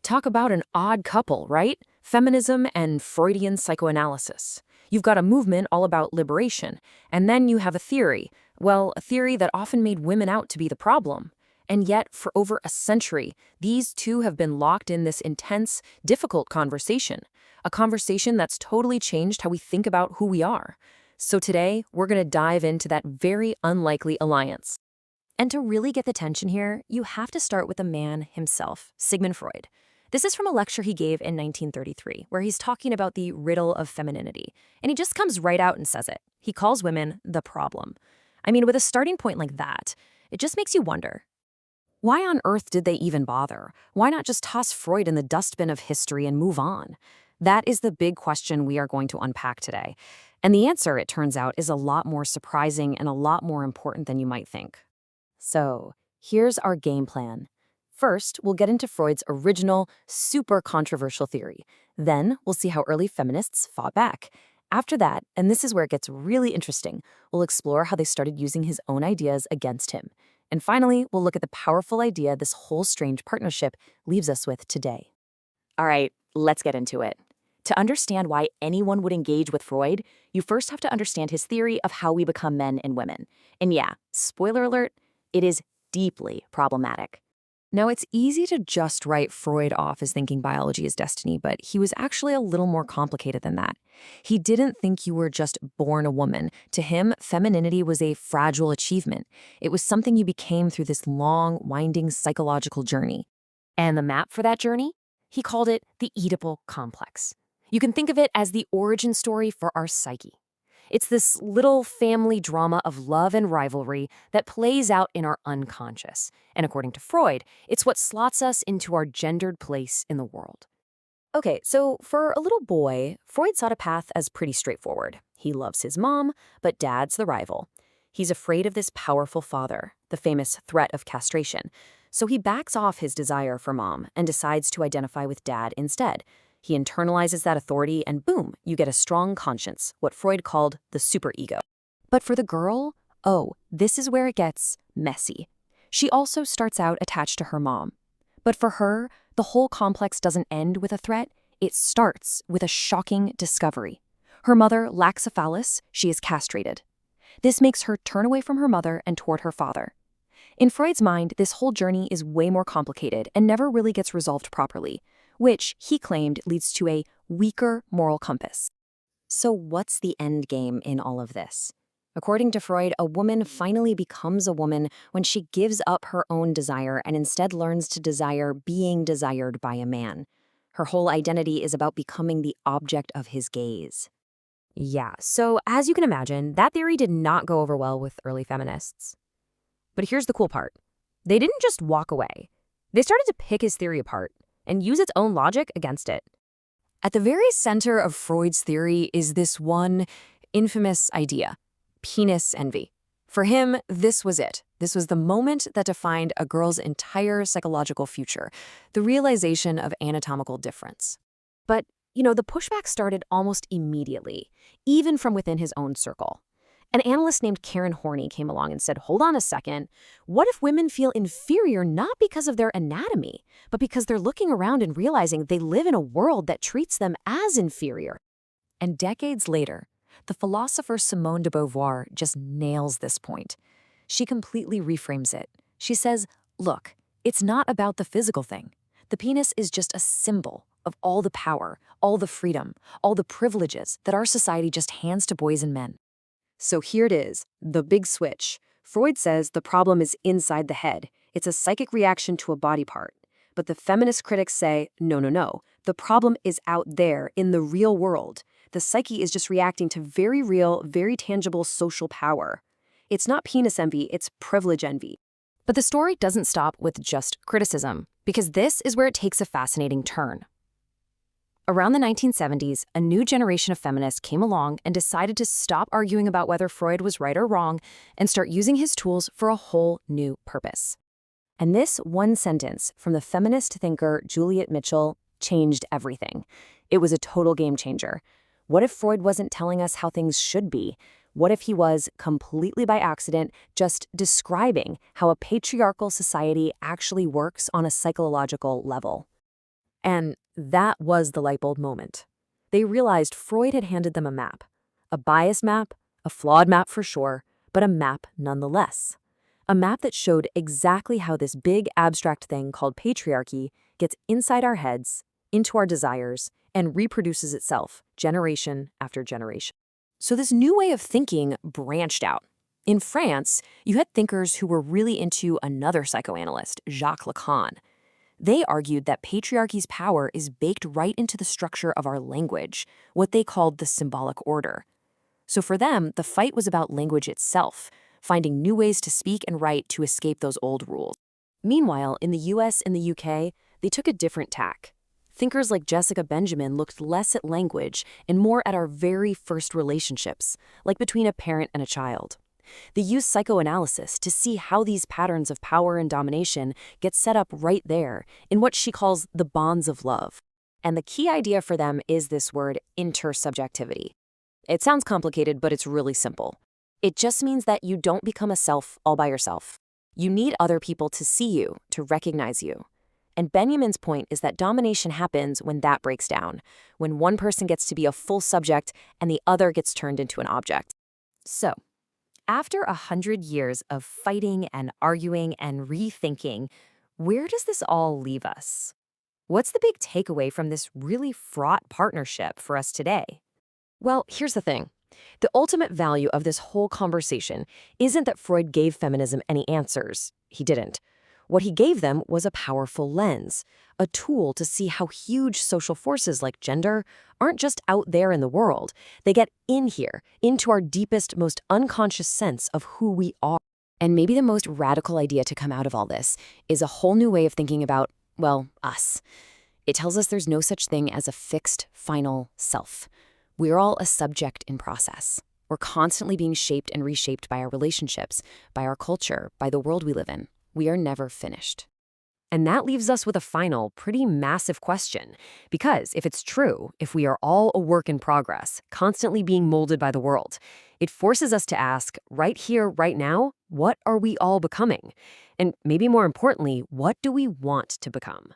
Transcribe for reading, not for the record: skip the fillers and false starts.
Talk about an odd couple, right? Feminism and Freudian psychoanalysis. You've got a movement all about liberation, and then you have a theory. Well, a theory that often made women out to be the problem. And yet, for over a century, these two have been locked in this intense, difficult conversation. A conversation that's totally changed how we think about who we are. So today, we're going to dive into that very unlikely alliance. And to really get the tension here, you have to start with the man himself, Sigmund Freud. This is from a lecture he gave in 1933, where he's talking about the riddle of femininity. And he just comes right out and says it. He calls women the problem. I mean, with a starting point like that, it just makes you wonder. Why on earth did they even bother? Why not just toss Freud in the dustbin of history and move on? That is the big question we are going to unpack today. And the answer, it turns out, is a lot more surprising and a lot more important than you might think. So, here's our game plan. First, we'll get into Freud's original, super controversial theory. Then, we'll see how early feminists fought back. After that, and this is where it gets really interesting, we'll explore how they started using his own ideas against him. And finally, we'll look at the powerful idea this whole strange partnership leaves us with today. All right, let's get into it. To understand why anyone would engage with Freud, you first have to understand his theory of how we become men and women. And yeah, spoiler alert, it is deeply problematic. Now, it's easy to just write Freud off as thinking biology is destiny, but he was actually a little more complicated than that. He didn't think you were just born a woman. To him, femininity was a fragile achievement. It was something you became through this long, winding psychological journey. And the map for that journey? He called it the Oedipal complex. You can think of it as the origin story for our psyche. It's this little family drama of love and rivalry that plays out in our unconscious. And according to Freud, it's what slots us into our gendered place in the world. Okay, so for a little boy, Freud saw a path as pretty straightforward. He loves his mom, but dad's the rival. He's afraid of this powerful father, the famous threat of castration. So he backs off his desire for mom and decides to identify with dad instead. He internalizes that authority and boom, you get a strong conscience, what Freud called the superego. But for the girl, oh, this is where it gets messy. She also starts out attached to her mom. But for her, the whole complex doesn't end with a threat, it starts with a shocking discovery. Her mother lacks a phallus, she is castrated. This makes her turn away from her mother and toward her father. In Freud's mind, this whole journey is way more complicated and never really gets resolved properly, which, he claimed, leads to a weaker moral compass. So what's the end game in all of this? According to Freud, a woman finally becomes a woman when she gives up her own desire and instead learns to desire being desired by a man. Her whole identity is about becoming the object of his gaze. Yeah, so as you can imagine, that theory did not go over well with early feminists. But here's the cool part. They didn't just walk away. They started to pick his theory apart and use its own logic against it. At the very center of Freud's theory is this one infamous idea, penis envy. For him, this was it. This was the moment that defined a girl's entire psychological future, the realization of anatomical difference. But, the pushback started almost immediately, even from within his own circle. An analyst named Horney came along and said, hold on a second, what if women feel inferior not because of their anatomy, but because they're looking around and realizing they live in a world that treats them as inferior? And decades later, the philosopher Simone de Beauvoir just nails this point. She completely reframes it. She says, look, it's not about the physical thing. The penis is just a symbol of all the power, all the freedom, all the privileges that our society just hands to boys and men. So here it is, the big switch. Freud says the problem is inside the head. It's a psychic reaction to a body part. But the feminist critics say, no. The problem is out there in the real world. The psyche is just reacting to very real, very tangible social power. It's not penis envy, it's privilege envy. But the story doesn't stop with just criticism, because this is where it takes a fascinating turn. Around the 1970s, a new generation of feminists came along and decided to stop arguing about whether Freud was right or wrong and start using his tools for a whole new purpose. And this one sentence from the feminist thinker Juliet Mitchell changed everything. It was a total game changer. What if Freud wasn't telling us how things should be? What if he was, completely by accident, just describing how a patriarchal society actually works on a psychological level? And that was the light bulb moment. They realized Freud had handed them a map. A biased map, a flawed map for sure, but a map nonetheless. A map that showed exactly how this big abstract thing called patriarchy gets inside our heads, into our desires, and reproduces itself generation after generation. So this new way of thinking branched out. In France, you had thinkers who were really into another psychoanalyst, Jacques Lacan. They argued that patriarchy's power is baked right into the structure of our language, what they called the symbolic order. So for them, the fight was about language itself, finding new ways to speak and write to escape those old rules. Meanwhile, in the US and the UK, they took a different tack. Thinkers like Jessica Benjamin looked less at language and more at our very first relationships, like between a parent and a child. They used psychoanalysis to see how these patterns of power and domination get set up right there in what she calls the bonds of love. And the key idea for them is this word intersubjectivity. It sounds complicated, but it's really simple. It just means that you don't become a self all by yourself. You need other people to see you, to recognize you. And Benjamin's point is that domination happens when that breaks down, when one person gets to be a full subject and the other gets turned into an object. So, after 100 years of fighting and arguing and rethinking, where does this all leave us? What's the big takeaway from this really fraught partnership for us today? Well, here's the thing. The ultimate value of this whole conversation isn't that Freud gave feminism any answers. He didn't. What he gave them was a powerful lens, a tool to see how huge social forces like gender aren't just out there in the world. They get in here, into our deepest, most unconscious sense of who we are. And maybe the most radical idea to come out of all this is a whole new way of thinking about, well, us. It tells us there's no such thing as a fixed, final self. We're all a subject in process. We're constantly being shaped and reshaped by our relationships, by our culture, by the world we live in. We are never finished. And that leaves us with a final, pretty massive question. Because if it's true, if we are all a work in progress, constantly being molded by the world, it forces us to ask, right here, right now, what are we all becoming? And maybe more importantly, what do we want to become?